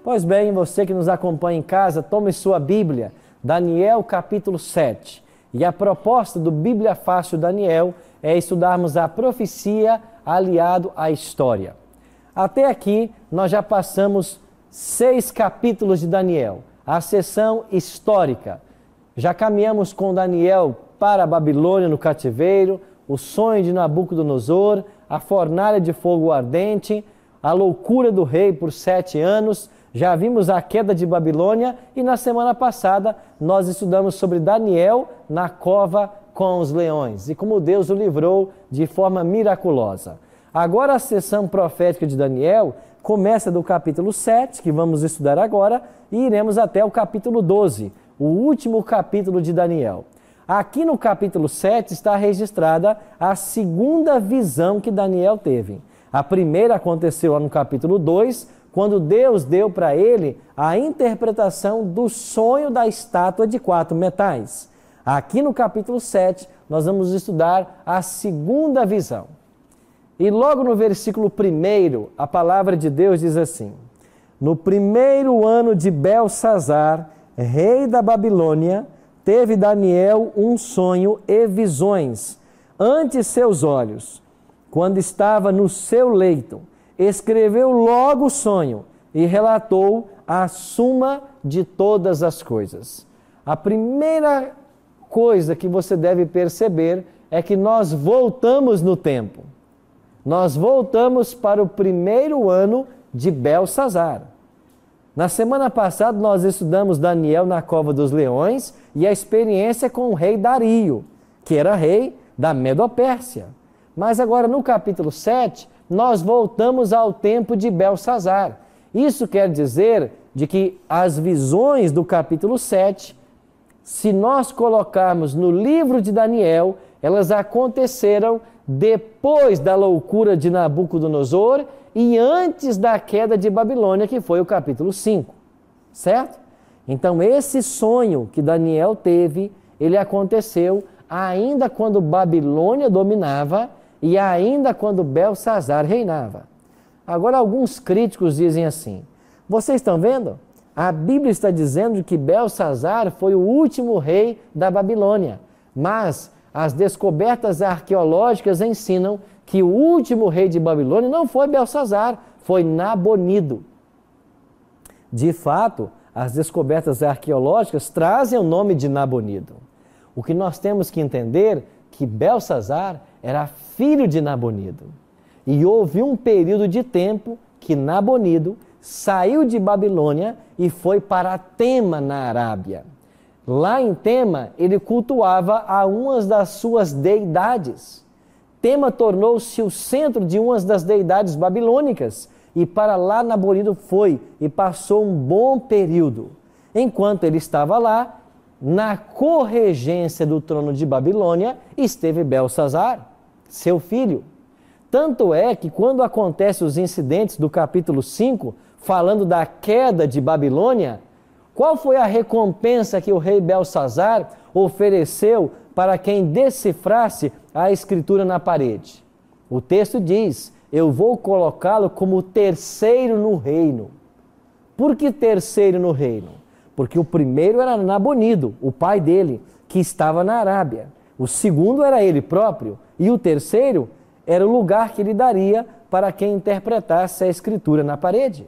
Pois bem, você que nos acompanha em casa, tome sua Bíblia, Daniel capítulo 7. E a proposta do Bíblia Fácil Daniel é estudarmos a profecia aliado à história. Até aqui, nós já passamos 6 capítulos de Daniel, a seção histórica. Já caminhamos com Daniel para a Babilônia no cativeiro, o sonho de Nabucodonosor, a fornalha de fogo ardente, a loucura do rei por 7 anos, já vimos a queda de Babilônia e na semana passada nós estudamos sobre Daniel na cova com os leões e como Deus o livrou de forma miraculosa. Agora a sessão profética de Daniel começa do capítulo 7, que vamos estudar agora, e iremos até o capítulo 12, o último capítulo de Daniel. Aqui no capítulo 7 está registrada a segunda visão que Daniel teve. A primeira aconteceu lá no capítulo 2, quando Deus deu para ele a interpretação do sonho da estátua de 4 metais. Aqui no capítulo 7, nós vamos estudar a segunda visão. E logo no versículo 1, a palavra de Deus diz assim: no primeiro ano de Belsazar, rei da Babilônia, teve Daniel um sonho e visões ante seus olhos, quando estava no seu leito. Escreveu logo o sonho e relatou a suma de todas as coisas. A primeira coisa que você deve perceber é que nós voltamos no tempo. Nós voltamos para o primeiro ano de Belsazar. Na semana passada nós estudamos Daniel na cova dos leões e a experiência com o rei Dario, que era rei da Medopérsia. Mas agora no capítulo 7, nós voltamos ao tempo de Belsazar. Isso quer dizer de que as visões do capítulo 7, se nós colocarmos no livro de Daniel, elas aconteceram depois da loucura de Nabucodonosor e antes da queda de Babilônia, que foi o capítulo 5, certo? Então esse sonho que Daniel teve, ele aconteceu ainda quando Babilônia dominava e ainda quando Belsazar reinava. Agora, alguns críticos dizem assim: vocês estão vendo? A Bíblia está dizendo que Belsazar foi o último rei da Babilônia, mas as descobertas arqueológicas ensinam que o último rei de Babilônia não foi Belsazar, foi Nabonido. De fato, as descobertas arqueológicas trazem o nome de Nabonido. O que nós temos que entender é que Belsazar era filho de Nabonido. E houve um período de tempo que Nabonido saiu de Babilônia e foi para Tema, na Arábia. Lá em Tema, ele cultuava a uma das suas deidades. Tema tornou-se o centro de uma das deidades babilônicas. E para lá Nabonido foi e passou um bom período. Enquanto ele estava lá, na corregência do trono de Babilônia, esteve Belsazar, seu filho. Tanto é que quando acontecem os incidentes do capítulo 5, falando da queda de Babilônia, qual foi a recompensa que o rei Belsazar ofereceu para quem decifrasse a escritura na parede? O texto diz: eu vou colocá-lo como terceiro no reino. Por que terceiro no reino? Porque o primeiro era Nabonido, o pai dele, que estava na Arábia. O segundo era ele próprio. E o terceiro era o lugar que ele daria para quem interpretasse a escritura na parede.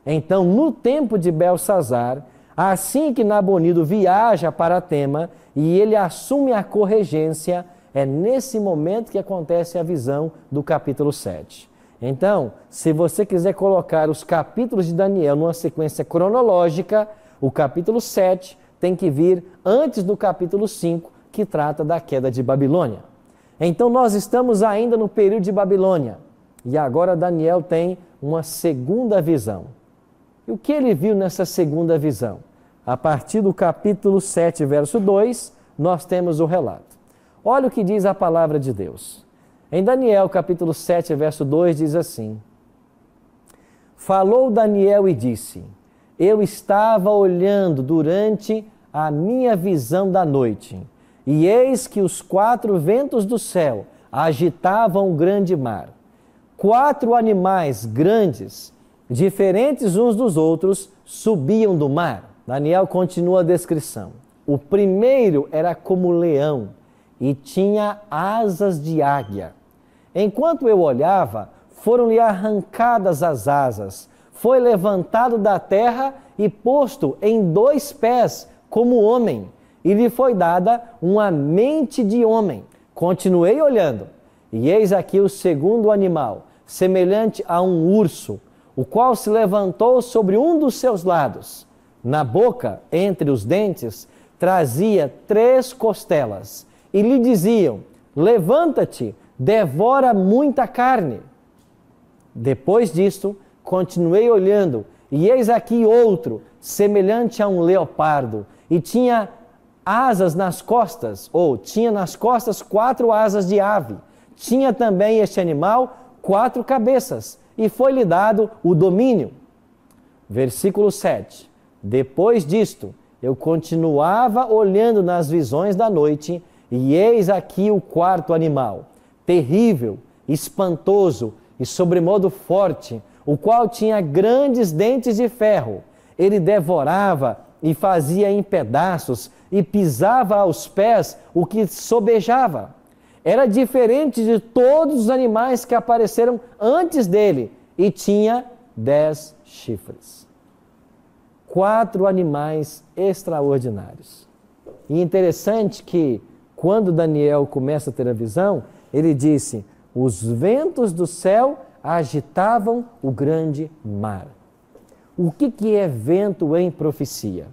Então, no tempo de Belsazar, assim que Nabonido viaja para Tema e ele assume a corregência, é nesse momento que acontece a visão do capítulo 7. Então, se você quiser colocar os capítulos de Daniel numa sequência cronológica, o capítulo 7 tem que vir antes do capítulo 5, que trata da queda de Babilônia. Então nós estamos ainda no período de Babilônia. E agora Daniel tem uma segunda visão. E o que ele viu nessa segunda visão? A partir do capítulo 7, verso 2, nós temos o relato. Olha o que diz a palavra de Deus. Em Daniel, capítulo 7, verso 2, diz assim: Falou Daniel e disse: Eu estava olhando durante a minha visão da noite, e eis que os 4 ventos do céu agitavam o grande mar. 4 animais grandes, diferentes uns dos outros, subiam do mar. Daniel continua a descrição. O primeiro era como leão e tinha asas de águia. Enquanto eu olhava, foram-lhe arrancadas as asas, foi levantado da terra e posto em 2 pés como homem, e lhe foi dada uma mente de homem. Continuei olhando, e eis aqui o segundo animal, semelhante a um urso, o qual se levantou sobre um dos seus lados. Na boca, entre os dentes, trazia 3 costelas, e lhe diziam: Levanta-te, devora muita carne. Depois disto, continuei olhando, e eis aqui outro, semelhante a um leopardo, e tinha asas nas costas, ou tinha nas costas 4 asas de ave. Tinha também este animal 4 cabeças, e foi-lhe dado o domínio. Versículo 7. Depois disto, eu continuava olhando nas visões da noite, e eis aqui o 4º animal, terrível, espantoso e sobremodo forte, o qual tinha grandes dentes de ferro. Ele devorava e fazia em pedaços e pisava aos pés o que sobejava. Era diferente de todos os animais que apareceram antes dele e tinha 10 chifres. 4 animais extraordinários. E interessante que quando Daniel começa a ter a visão, ele disse: os ventos do céu agitavam o grande mar. O que é vento em profecia?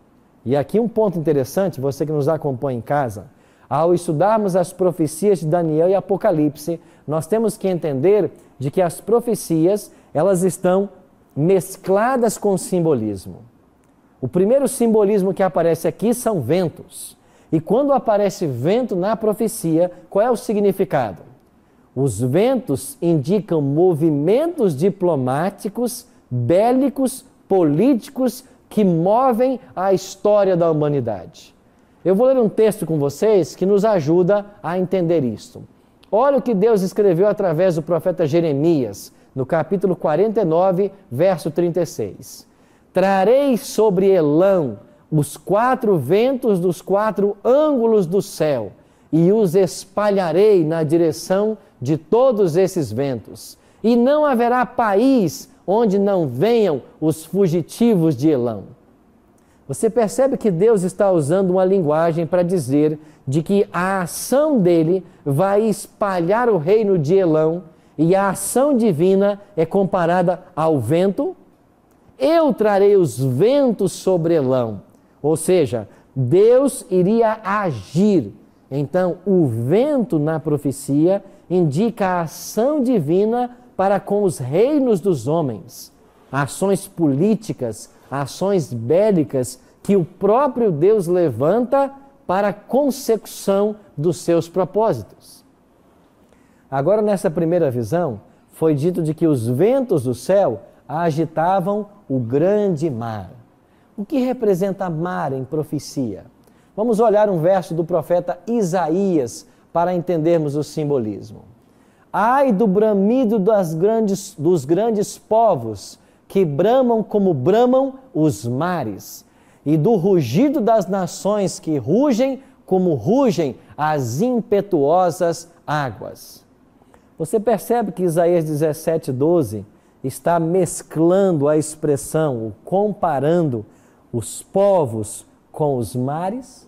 E aqui um ponto interessante, você que nos acompanha em casa, ao estudarmos as profecias de Daniel e Apocalipse, nós temos que entender de que as profecias, elas estão mescladas com simbolismo. O primeiro simbolismo que aparece aqui são ventos. E quando aparece vento na profecia, qual é o significado? Os ventos indicam movimentos diplomáticos, bélicos, políticos que movem a história da humanidade. Eu vou ler um texto com vocês que nos ajuda a entender isto. Olha o que Deus escreveu através do profeta Jeremias, no capítulo 49, verso 36. Trarei sobre Elão os 4 ventos dos 4 ângulos do céu, e os espalharei na direção de todos esses ventos. E não haverá país onde não venham os fugitivos de Elão. Você percebe que Deus está usando uma linguagem para dizer de que a ação dele vai espalhar o reino de Elão, e a ação divina é comparada ao vento. Eu trarei os ventos sobre Elão. Ou seja, Deus iria agir. Então, o vento na profecia indica a ação divina para com os reinos dos homens. Ações políticas, ações bélicas que o próprio Deus levanta para a consecução dos seus propósitos. Agora, nessa primeira visão, foi dito de que os ventos do céu agitavam o grande mar. O que representa mar em profecia? Vamos olhar um verso do profeta Isaías para entendermos o simbolismo. Ai do bramido dos grandes povos, que bramam como bramam os mares, e do rugido das nações que rugem como rugem as impetuosas águas. Você percebe que Isaías 17:12 está mesclando a expressão, comparando os povos com os mares?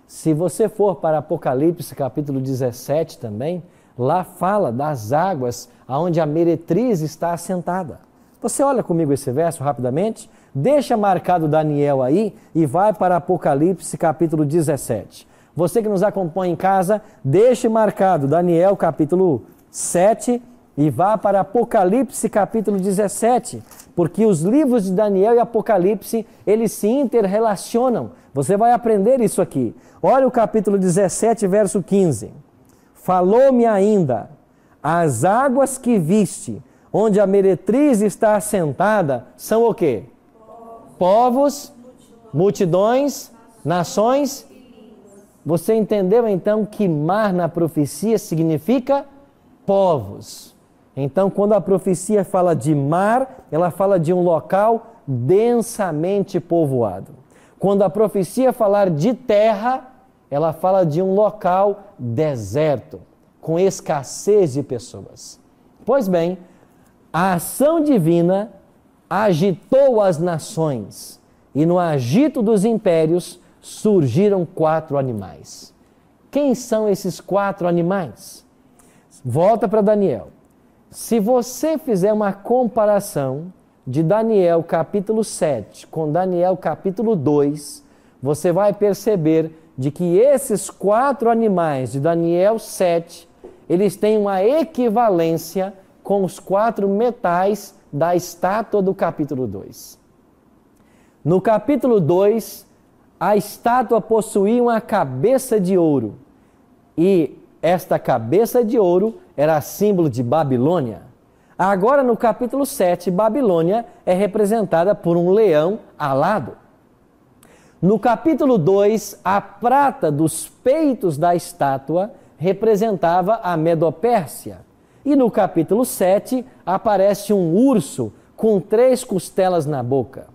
Se você for para Apocalipse capítulo 17 também, lá fala das águas onde a meretriz está assentada. Você olha comigo esse verso rapidamente, deixa marcado Daniel aí e vai para Apocalipse capítulo 17. Você que nos acompanha em casa, deixe marcado Daniel capítulo 7 e vá para Apocalipse capítulo 17, porque os livros de Daniel e Apocalipse, eles se interrelacionam. Você vai aprender isso aqui. Olha o capítulo 17, verso 15. Falou-me ainda, as águas que viste, onde a meretriz está assentada, são o quê? Povos, multidões, nações. Você entendeu então que mar na profecia significa povos. Então, quando a profecia fala de mar, ela fala de um local densamente povoado. Quando a profecia falar de terra, ela fala de um local deserto, com escassez de pessoas. Pois bem, a ação divina agitou as nações, e no agito dos impérios surgiram 4 animais. Quem são esses 4 animais? Volta para Daniel. Se você fizer uma comparação de Daniel capítulo 7 com Daniel capítulo 2, você vai perceber de que esses 4 animais de Daniel 7, eles têm uma equivalência com os 4 metais da estátua do capítulo 2. No capítulo 2, a estátua possuía uma cabeça de ouro, e esta cabeça de ouro era símbolo de Babilônia. Agora, no capítulo 7, Babilônia é representada por um leão alado. No capítulo 2, a prata dos peitos da estátua representava a Medopérsia. E no capítulo 7, aparece um urso com 3 costelas na boca.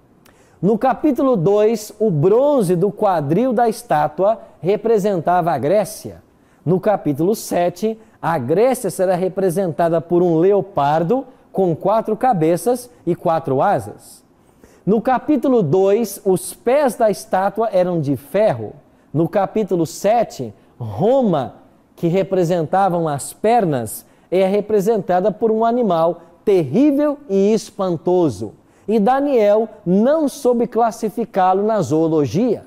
No capítulo 2, o bronze do quadril da estátua representava a Grécia. No capítulo 7, a Grécia será representada por um leopardo com 4 cabeças e 4 asas. No capítulo 2, os pés da estátua eram de ferro. No capítulo 7, Roma, que representavam as pernas, é representada por um animal terrível e espantoso. E Daniel não soube classificá-lo na zoologia.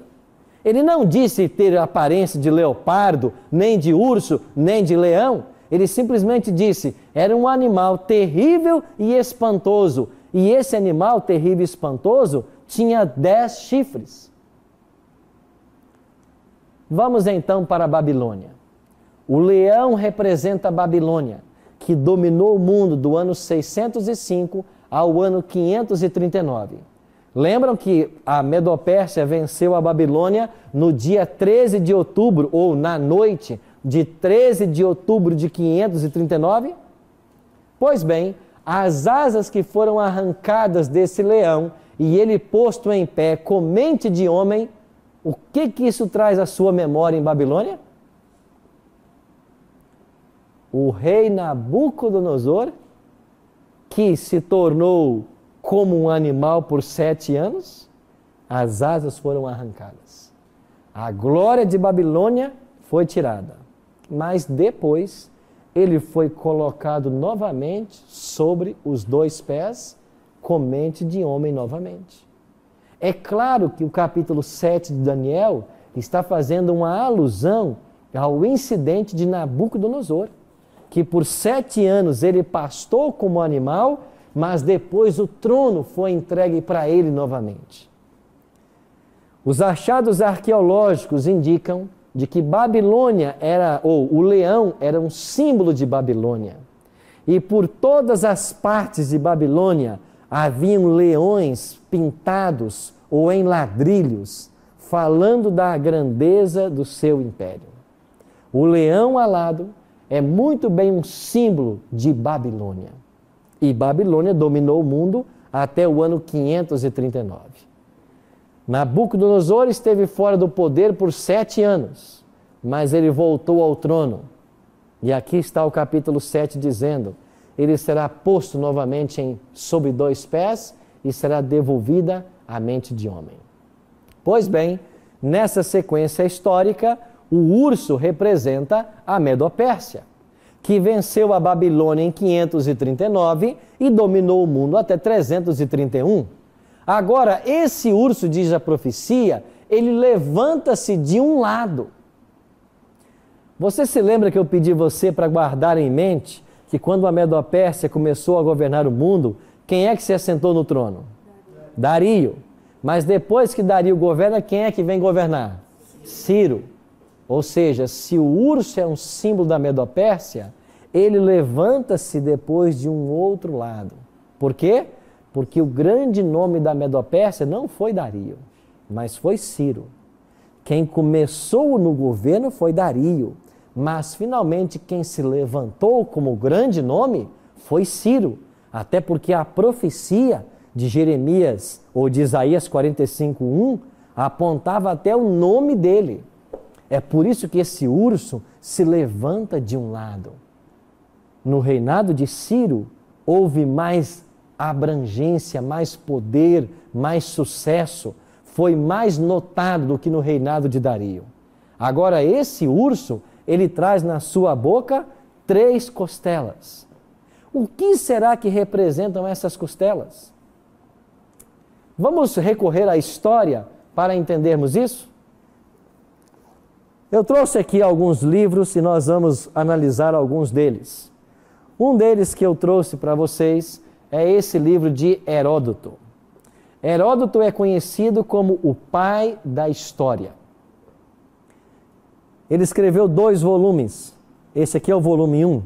Ele não disse ter aparência de leopardo, nem de urso, nem de leão. Ele simplesmente disse, era um animal terrível e espantoso. E esse animal terrível e espantoso tinha 10 chifres. Vamos então para a Babilônia. O leão representa a Babilônia, que dominou o mundo do ano 605 ao ano 539. Lembram que a Medopérsia venceu a Babilônia no dia 13 de outubro, ou na noite de 13 de outubro de 539? Pois bem, as asas que foram arrancadas desse leão e ele posto em pé com mente de homem, o que isso traz à sua memória em Babilônia? O rei Nabucodonosor, que se tornou como um animal por 7 anos, as asas foram arrancadas. A glória de Babilônia foi tirada, mas depois ele foi colocado novamente sobre os 2 pés, com mente de homem novamente. É claro que o capítulo 7 de Daniel está fazendo uma alusão ao incidente de Nabucodonosor, que por 7 anos ele pastou como animal, mas depois o trono foi entregue para ele novamente. Os achados arqueológicos indicam de que Babilônia o leão era um símbolo de Babilônia. E por todas as partes de Babilônia haviam leões pintados ou em ladrilhos, falando da grandeza do seu império. O leão alado é muito bem um símbolo de Babilônia. E Babilônia dominou o mundo até o ano 539. Nabucodonosor esteve fora do poder por 7 anos, mas ele voltou ao trono. E aqui está o capítulo 7 dizendo, ele será posto novamente sob 2 pés e será devolvida a mente de homem. Pois bem, nessa sequência histórica, o urso representa a Medopérsia, que venceu a Babilônia em 539 e dominou o mundo até 331. Agora, esse urso, diz a profecia, ele levanta-se de um lado. Você se lembra que eu pedi você para guardar em mente que quando a Medo-Pérsia começou a governar o mundo, quem é que se assentou no trono? Dario. Mas depois que Dario governa, quem é que vem governar? Ciro. Ou seja, se o urso é um símbolo da Medo-Pérsia, ele levanta-se depois de um outro lado. Por quê? Porque o grande nome da Medo-Pérsia não foi Dario, mas foi Ciro. Quem começou no governo foi Dario, mas finalmente quem se levantou como grande nome foi Ciro. Até porque a profecia de Jeremias ou de Isaías 45:1 apontava até o nome dele. É por isso que esse urso se levanta de um lado. No reinado de Ciro, houve mais abrangência, mais poder, mais sucesso. Foi mais notado do que no reinado de Dario. Agora, esse urso, ele traz na sua boca 3 costelas. O que será que representam essas costelas? Vamos recorrer à história para entendermos isso? Eu trouxe aqui alguns livros e nós vamos analisar alguns deles. Um deles que eu trouxe para vocês é esse livro de Heródoto. Heródoto é conhecido como o pai da história. Ele escreveu 2 volumes. Esse aqui é o volume 1,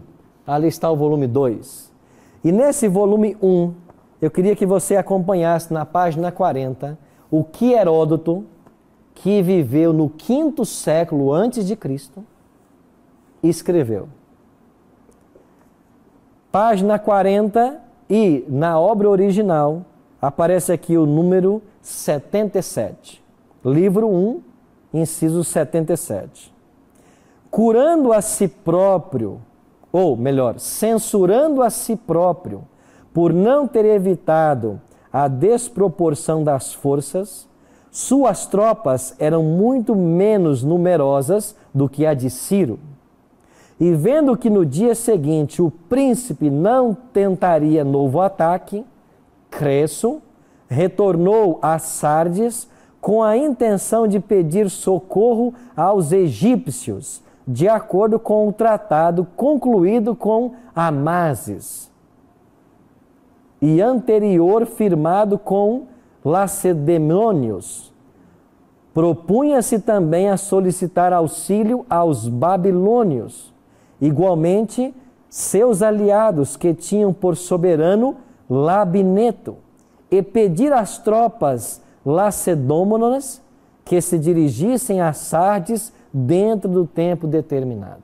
ali está o volume 2. E nesse volume 1, eu queria que você acompanhasse na página 40 o que Heródoto, que viveu no 5º século antes de Cristo, escreveu. Página 40 e na obra original aparece aqui o número 77. Livro 1, inciso 77. Curando a si próprio, ou melhor, censurando a si próprio, por não ter evitado a desproporção das forças, suas tropas eram muito menos numerosas do que a de Ciro. E vendo que no dia seguinte o príncipe não tentaria novo ataque, Creso retornou a Sardes com a intenção de pedir socorro aos egípcios, de acordo com o tratado concluído com Amasis e anterior firmado com Lacedemônios. Propunha-se também a solicitar auxílio aos babilônios, igualmente seus aliados que tinham por soberano Labineto, e pedir às tropas lacedômonas que se dirigissem a Sardes dentro do tempo determinado.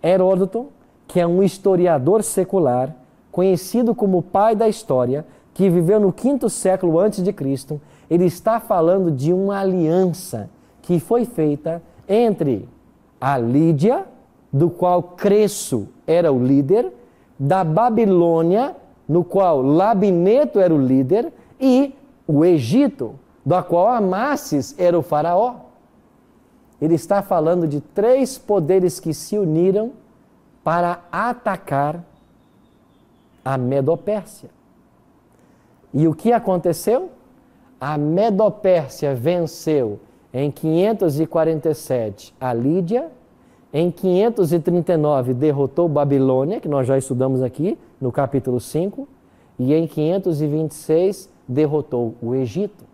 Heródoto, que é um historiador secular, conhecido como pai da história, que viveu no 5º século antes de Cristo, ele está falando de uma aliança que foi feita entre a Lídia, do qual Creso era o líder, da Babilônia, no qual Labineto era o líder, e o Egito, do qual Amasis era o faraó. Ele está falando de 3 poderes que se uniram para atacar a Medo-Pérsia. E o que aconteceu? A Medo-Pérsia venceu em 547 a Lídia, em 539 derrotou Babilônia, que nós já estudamos aqui no capítulo 5, e em 526 derrotou o Egito.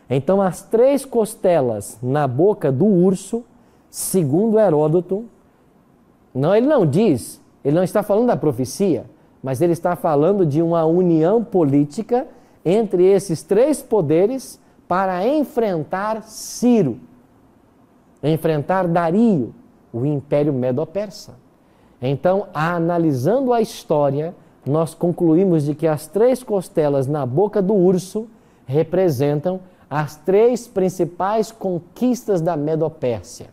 Então, as 3 costelas na boca do urso, segundo Heródoto, ele não diz, ele não está falando da profecia, mas ele está falando de uma união política entre esses 3 poderes para enfrentar Ciro, enfrentar Dario, o Império Medo-Persa. Então, analisando a história, nós concluímos de que as 3 costelas na boca do urso representam as 3 principais conquistas da Medo-Pérsia.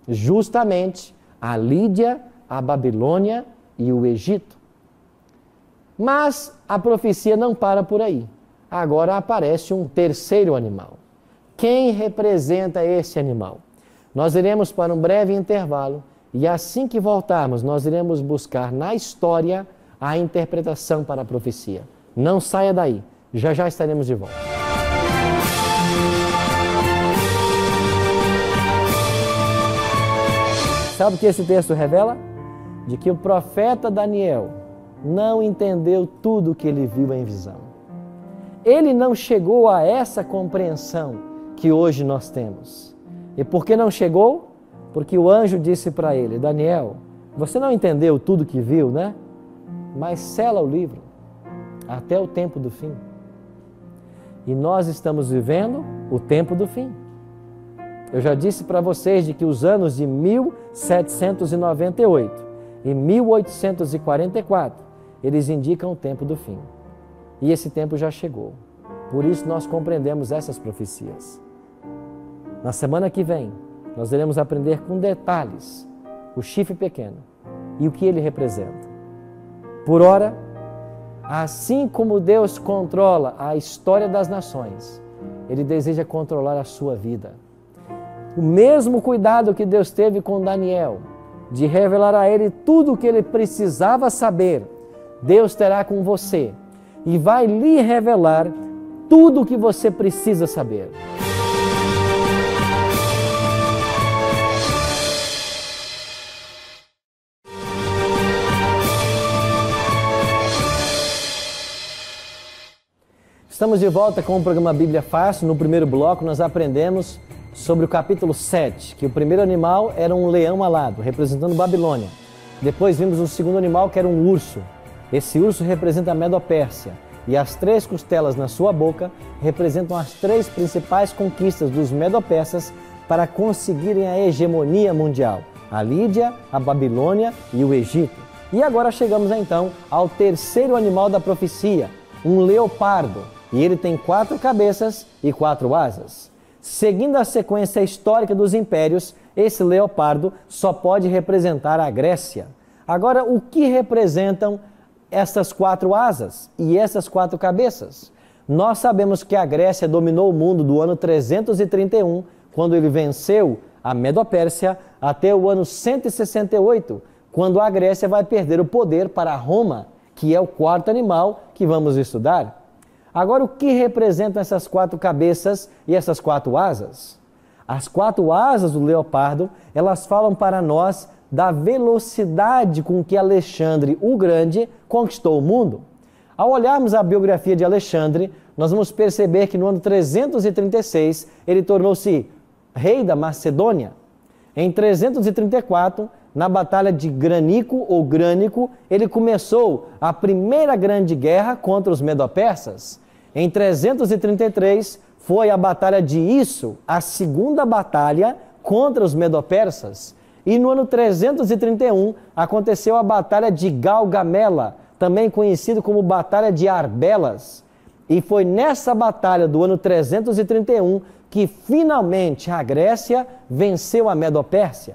Justamente a Lídia, a Babilônia e o Egito. Mas a profecia não para por aí. Agora aparece um terceiro animal. Quem representa esse animal? Nós iremos para um breve intervalo e assim que voltarmos, nós iremos buscar na história a interpretação para a profecia. Não saia daí, já já estaremos de volta. Sabe o que esse texto revela? de que o profeta Daniel não entendeu tudo o que ele viu em visão. Ele não chegou a essa compreensão que hoje nós temos. E por que não chegou? Porque o anjo disse para ele: Daniel, você não entendeu tudo que viu, né? Mas sela o livro até o tempo do fim. E nós estamos vivendo o tempo do fim. Eu já disse para vocês de que os anos de 1798 e 1844, eles indicam o tempo do fim. E esse tempo já chegou. Por isso nós compreendemos essas profecias. Na semana que vem, nós iremos aprender com detalhes o chifre pequeno e o que ele representa. Por ora, assim como Deus controla a história das nações, Ele deseja controlar a sua vida. O mesmo cuidado que Deus teve com Daniel, de revelar a ele tudo o que ele precisava saber, Deus terá com você e vai lhe revelar tudo o que você precisa saber. Estamos de volta com o programa Bíblia Fácil. No primeiro bloco nós aprendemos sobre o capítulo 7, que o primeiro animal era um leão alado, representando Babilônia. Depois vimos o segundo animal, que era um urso. Esse urso representa a Medo-Pérsia. E as 3 costelas na sua boca representam as 3 principais conquistas dos Medo-Persas para conseguirem a hegemonia mundial: a Lídia, a Babilônia e o Egito. E agora chegamos então ao terceiro animal da profecia, um leopardo. E ele tem 4 cabeças e 4 asas. Seguindo a sequência histórica dos impérios, esse leopardo só pode representar a Grécia. Agora, o que representam essas 4 asas e essas 4 cabeças? Nós sabemos que a Grécia dominou o mundo do ano 331, quando ele venceu a Medo-Pérsia, até o ano 168, quando a Grécia vai perder o poder para Roma, que é o 4º animal que vamos estudar. Agora, o que representam essas 4 cabeças e essas 4 asas? As 4 asas do leopardo, elas falam para nós da velocidade com que Alexandre o Grande conquistou o mundo. Ao olharmos a biografia de Alexandre, nós vamos perceber que no ano 336 ele tornou-se rei da Macedônia. Em 334, na Batalha de Granico ou Grânico, ele começou a primeira grande guerra contra os Medo-Persas. Em 333, foi a Batalha de Isso, a segunda batalha contra os Medo-Persas. E no ano 331, aconteceu a Batalha de Galgamela, também conhecido como Batalha de Arbelas. E foi nessa batalha do ano 331 que finalmente a Grécia venceu a Medo-Pérsia.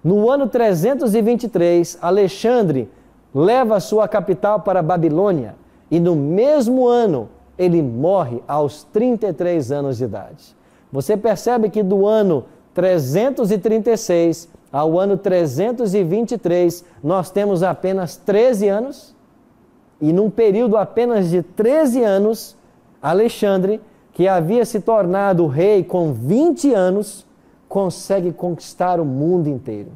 No ano 323, Alexandre leva sua capital para a Babilônia e no mesmo ano ele morre aos 33 anos de idade. Você percebe que do ano 336 ao ano 323 nós temos apenas 13 anos? E num período apenas de 13 anos, Alexandre, que havia se tornado rei com 20 anos, consegue conquistar o mundo inteiro.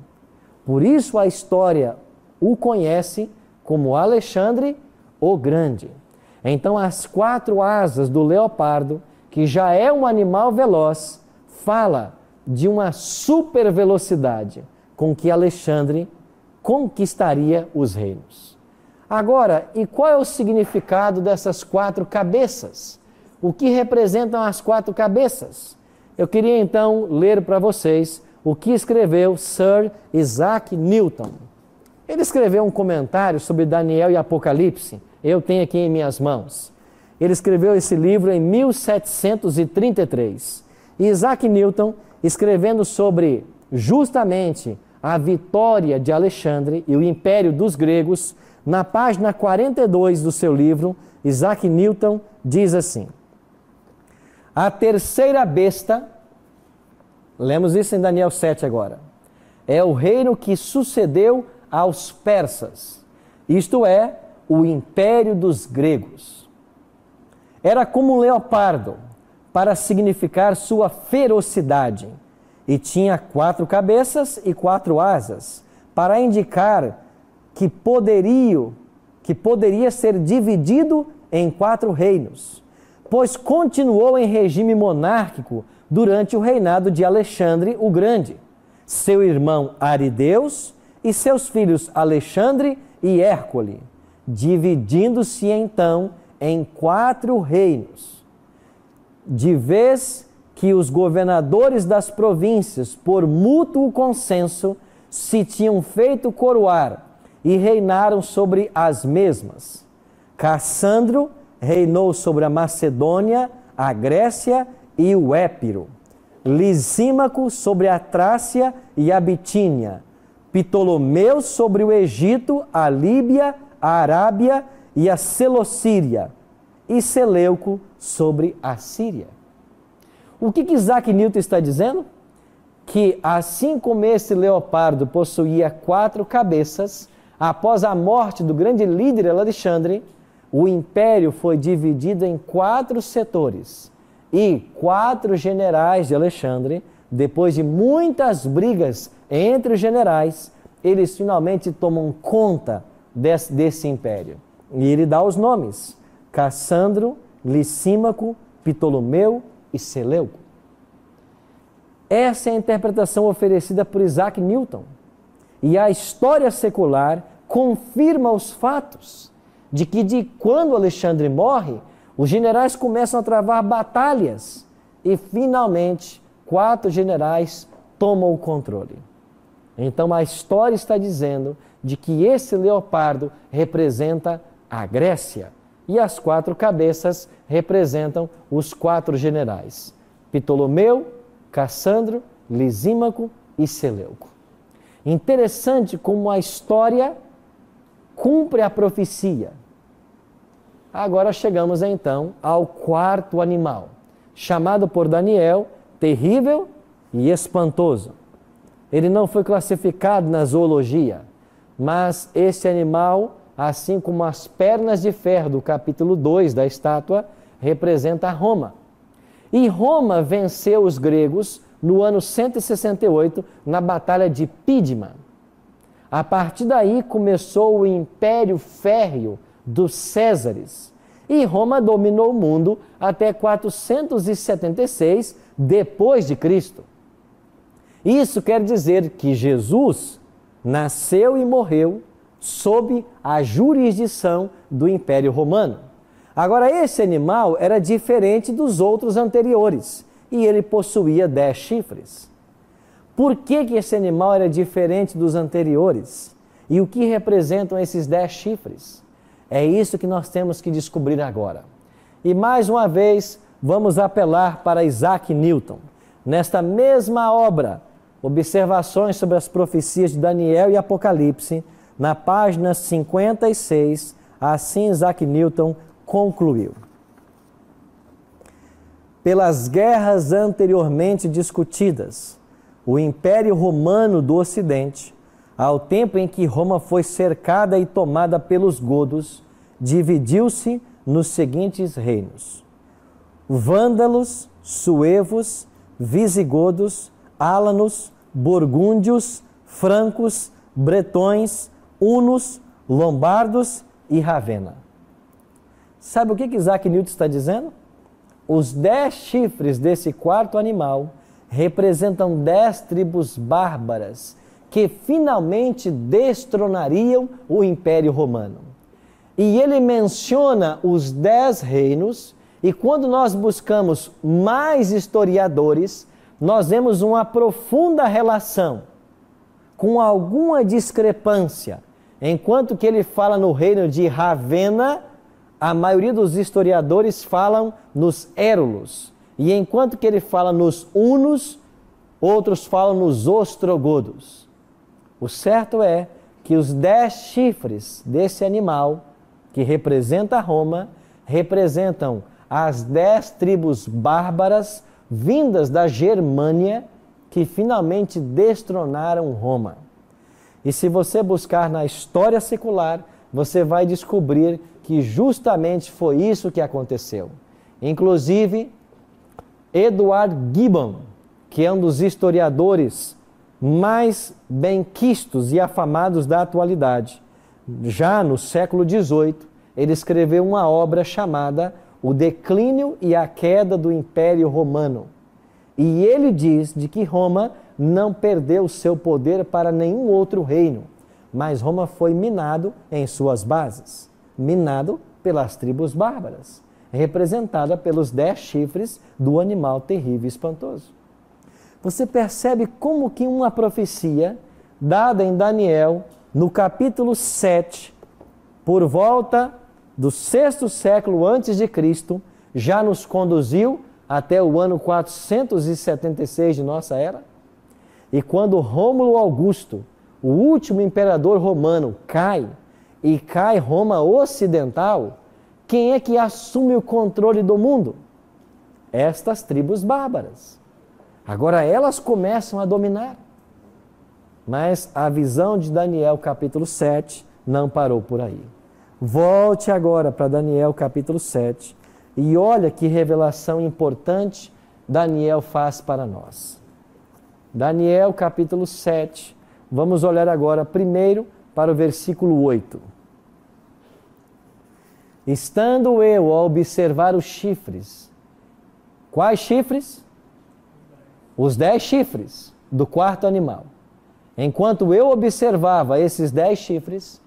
Por isso a história o conhece como Alexandre o Grande. Então as 4 asas do leopardo, que já é um animal veloz, fala de uma super velocidade com que Alexandre conquistaria os reinos. Agora, e qual é o significado dessas 4 cabeças? O que representam as 4 cabeças? Eu queria então ler para vocês o que escreveu Sir Isaac Newton. Ele escreveu um comentário sobre Daniel e Apocalipse, eu tenho aqui em minhas mãos. Ele escreveu esse livro em 1733. E Isaac Newton, escrevendo sobre justamente a vitória de Alexandre e o império dos gregos, na página 42 do seu livro, Isaac Newton diz assim: a terceira besta, lemos isso em Daniel 7 agora, é o reino que sucedeu aos persas, isto é, o império dos gregos. Era como um leopardo, para significar sua ferocidade, e tinha 4 cabeças e 4 asas, para indicar que poderia ser dividido em 4 reinos, pois continuou em regime monárquico durante o reinado de Alexandre o Grande, seu irmão Arideus e seus filhos Alexandre e Hércole, dividindo-se então em 4 reinos, de vez que os governadores das províncias, por mútuo consenso, se tinham feito coroar e reinaram sobre as mesmas. Cassandro reinou sobre a Macedônia, a Grécia e o Épiro. Lisímaco sobre a Trácia e a Bitínia. Ptolomeu sobre o Egito, a Líbia, a Arábia e a Selocíria. E Seleuco sobre a Síria. O que Isaac Newton está dizendo? Que assim como esse leopardo possuía 4 cabeças, após a morte do grande líder Alexandre, o império foi dividido em 4 setores. E 4 generais de Alexandre, depois de muitas brigas entre os generais, eles finalmente tomam conta desse império. E ele dá os nomes: Cassandro, Lisímaco, Ptolomeu e Seleuco. Essa é a interpretação oferecida por Isaac Newton. E a história secular confirma os fatos de que, de quando Alexandre morre, os generais começam a travar batalhas e, finalmente, 4 generais tomam o controle. Então, a história está dizendo de que esse leopardo representa a Grécia e as 4 cabeças representam os 4 generais: Ptolomeu, Cassandro, Lisímaco e Seleuco. Interessante como a história cumpre a profecia. Agora chegamos então ao 4º animal, chamado por Daniel terrível e espantoso. Ele não foi classificado na zoologia, mas esse animal, assim como as pernas de ferro do capítulo 2 da estátua, representa Roma. E Roma venceu os gregos no ano 168, na Batalha de Pídima. A partir daí começou o Império Férreo dos Césares. E Roma dominou o mundo até 476 depois de Cristo. Isso quer dizer que Jesus nasceu e morreu sob a jurisdição do Império Romano. Agora, esse animal era diferente dos outros anteriores e ele possuía 10 chifres. Por que esse animal era diferente dos anteriores? E o que representam esses 10 chifres? É isso que nós temos que descobrir agora. E mais uma vez, vamos apelar para Isaac Newton. Nesta mesma obra, Observações sobre as profecias de Daniel e Apocalipse, na página 56, assim Isaac Newton concluiu. Pelas guerras anteriormente discutidas, o Império Romano do Ocidente, ao tempo em que Roma foi cercada e tomada pelos godos, dividiu-se nos seguintes reinos: vândalos, suevos, visigodos, álanos, burgúndios, francos, bretões, hunos, lombardos e Ravenna. Sabe o que Isaac Newton está dizendo? Os 10 chifres desse quarto animal representam 10 tribos bárbaras que finalmente destronariam o Império Romano. E ele menciona os 10 reinos, e quando nós buscamos mais historiadores, nós vemos uma profunda relação, com alguma discrepância. Enquanto que ele fala no reino de Ravenna, a maioria dos historiadores falam nos Érulos. E enquanto que ele fala nos hunos, outros falam nos ostrogodos. O certo é que os 10 chifres desse animal, que representa Roma, representam as 10 tribos bárbaras vindas da Germânia, que finalmente destronaram Roma. E se você buscar na história secular, você vai descobrir que justamente foi isso que aconteceu. Inclusive, Edward Gibbon, que é um dos historiadores mais benquistos e afamados da atualidade, já no século XVIII, ele escreveu uma obra chamada O Declínio e a Queda do Império Romano. E ele diz de que Roma não perdeu seu poder para nenhum outro reino, mas Roma foi minado em suas bases, minado pelas tribos bárbaras, representada pelos 10 chifres do animal terrível e espantoso. Você percebe como que uma profecia dada em Daniel, no capítulo 7, por volta do 6º século antes de Cristo, já nos conduziu até o ano 476 de nossa era? E quando Rômulo Augusto, o último imperador romano, cai, e cai Roma Ocidental, quem é que assume o controle do mundo? Estas tribos bárbaras. Agora elas começam a dominar. Mas a visão de Daniel capítulo 7 não parou por aí. Volte agora para Daniel capítulo 7 e olha que revelação importante Daniel faz para nós. Daniel capítulo 7, vamos olhar agora primeiro para o versículo 8. Estando eu a observar os chifres. Quais chifres? Os 10 chifres do quarto animal. Enquanto eu observava esses 10 chifres,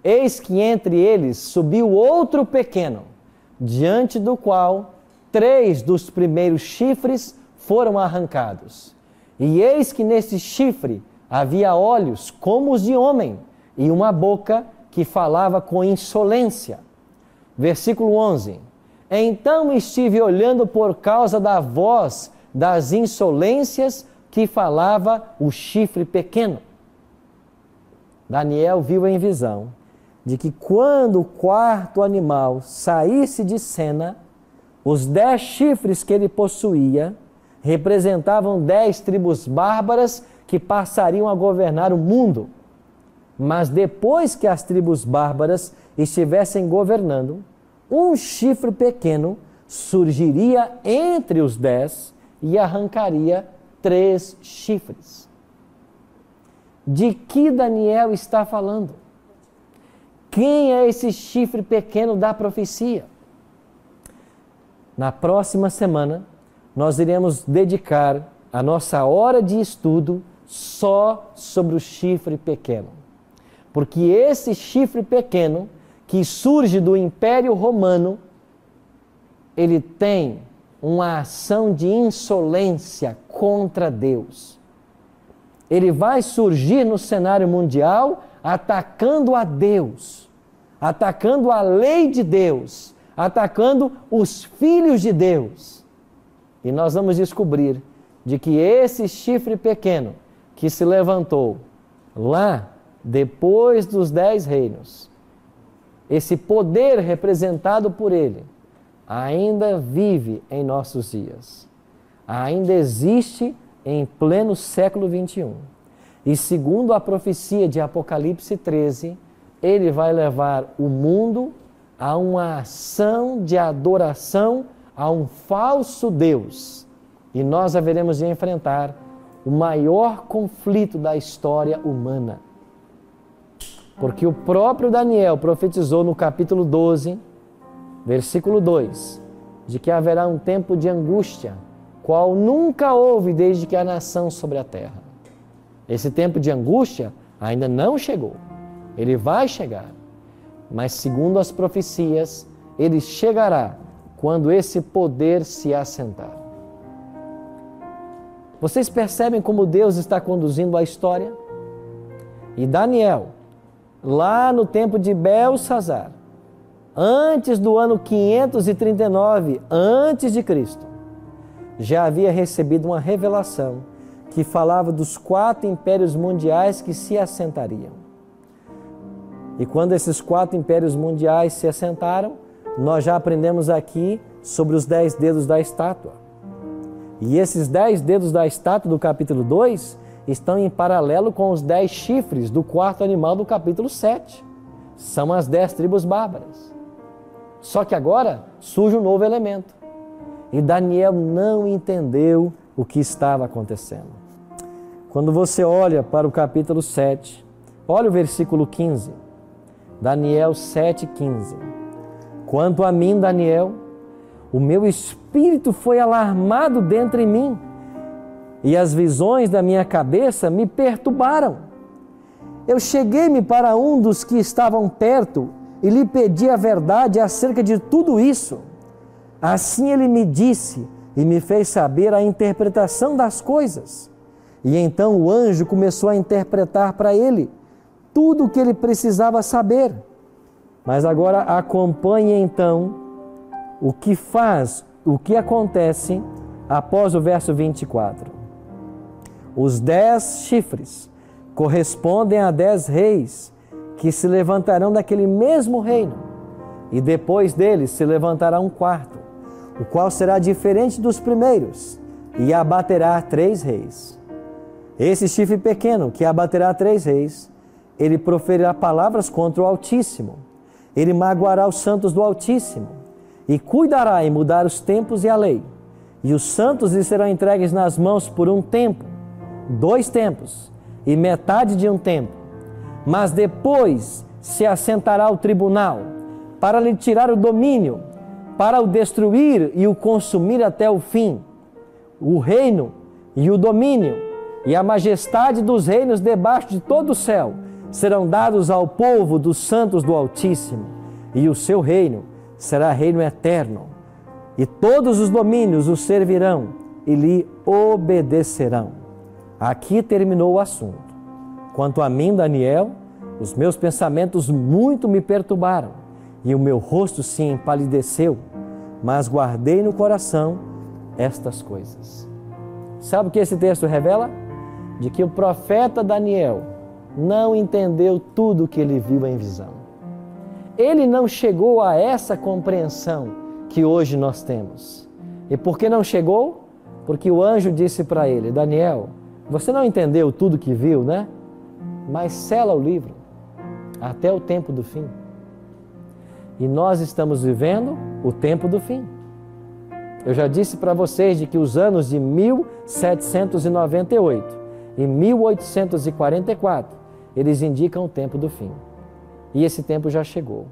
eis que entre eles subiu outro pequeno, diante do qual 3 dos primeiros chifres foram arrancados. E eis que nesse chifre havia olhos como os de homem e uma boca que falava com insolência. Versículo 11. Então estive olhando por causa da voz das insolências que falava o chifre pequeno. Daniel viu em visão de que quando o quarto animal saísse de cena, os 10 chifres que ele possuía representavam 10 tribos bárbaras que passariam a governar o mundo. Mas depois que as tribos bárbaras estivessem governando, um chifre pequeno surgiria entre os 10 e arrancaria 3 chifres. De que Daniel está falando? Quem é esse chifre pequeno da profecia? Na próxima semana, nós iremos dedicar a nossa hora de estudo só sobre o chifre pequeno. Porque esse chifre pequeno, que surge do Império Romano, ele tem uma ação de insolência contra Deus. Ele vai surgir no cenário mundial atacando a Deus, atacando a lei de Deus, atacando os filhos de Deus. E nós vamos descobrir de que esse chifre pequeno que se levantou lá depois dos 10 reinos, esse poder representado por ele, ainda vive em nossos dias. Ainda existe em pleno século XXI. E segundo a profecia de Apocalipse 13, ele vai levar o mundo a uma ação de adoração a um falso Deus. E nós haveremos de enfrentar o maior conflito da história humana. Porque o próprio Daniel profetizou no capítulo 12, versículo 2, de que haverá um tempo de angústia, qual nunca houve desde que há nação sobre a terra. Esse tempo de angústia ainda não chegou. Ele vai chegar. Mas segundo as profecias, ele chegará quando esse poder se assentar. Vocês percebem como Deus está conduzindo a história? E Daniel, lá no tempo de Belsazar, antes do ano 539 antes de Cristo, já havia recebido uma revelação que falava dos 4 impérios mundiais que se assentariam. E quando esses 4 impérios mundiais se assentaram, nós já aprendemos aqui sobre os 10 dedos da estátua. E esses 10 dedos da estátua do capítulo 2 estão em paralelo com os 10 chifres do quarto animal do capítulo 7. São as 10 tribos bárbaras. Só que agora surge um novo elemento. E Daniel não entendeu o que estava acontecendo. Quando você olha para o capítulo 7, olha o versículo 15. Daniel 7,15. Quanto a mim, Daniel, o meu espírito foi alarmado dentro em mim, e as visões da minha cabeça me perturbaram. Eu cheguei-me para um dos que estavam perto e lhe pedi a verdade acerca de tudo isso. Assim ele me disse e me fez saber a interpretação das coisas. E então o anjo começou a interpretar para ele tudo o que ele precisava saber. Mas agora acompanhe então o que acontece após o verso 24. Os 10 chifres correspondem a 10 reis que se levantarão daquele mesmo reino, e depois deles se levantará um quarto, o qual será diferente dos primeiros, e abaterá 3 reis. Esse chifre pequeno, que abaterá 3 reis, ele proferirá palavras contra o Altíssimo, ele magoará os santos do Altíssimo, e cuidará em mudar os tempos e a lei, e os santos lhe serão entregues nas mãos por um tempo, 2 tempos, e metade de um tempo, mas depois se assentará o tribunal, para lhe tirar o domínio, para o destruir e o consumir até o fim. O reino e o domínio e a majestade dos reinos debaixo de todo o céu serão dados ao povo dos santos do Altíssimo, e o seu reino será reino eterno, e todos os domínios o servirão e lhe obedecerão. Aqui terminou o assunto. Quanto a mim, Daniel, os meus pensamentos muito me perturbaram, e o meu rosto se empalideceu, mas guardei no coração estas coisas. Sabe o que esse texto revela? De que o profeta Daniel não entendeu tudo o que ele viu em visão. Ele não chegou a essa compreensão que hoje nós temos. E por que não chegou? Porque o anjo disse para ele: Daniel, você não entendeu tudo que viu, né? Mas sela o livro até o tempo do fim. E nós estamos vivendo o tempo do fim. Eu já disse para vocês de que os anos de 1798 e 1844, eles indicam o tempo do fim. E esse tempo já chegou.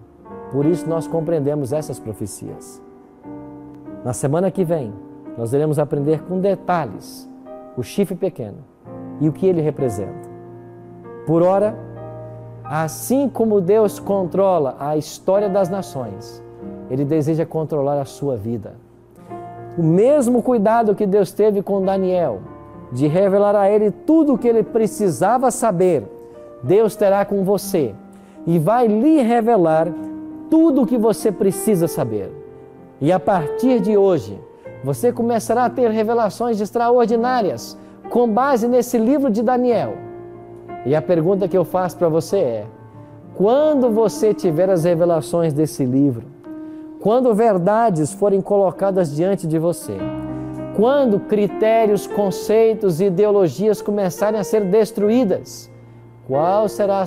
Por isso nós compreendemos essas profecias. Na semana que vem, nós iremos aprender com detalhes o chifre pequeno e o que ele representa. Por ora, assim como Deus controla a história das nações, Ele deseja controlar a sua vida. O mesmo cuidado que Deus teve com Daniel, de revelar a ele tudo o que ele precisava saber, Deus terá com você e vai lhe revelar tudo o que você precisa saber. E a partir de hoje, você começará a ter revelações extraordinárias com base nesse livro de Daniel. E a pergunta que eu faço para você é: quando você tiver as revelações desse livro, quando verdades forem colocadas diante de você, quando critérios, conceitos e ideologias começarem a ser destruídas, qual será a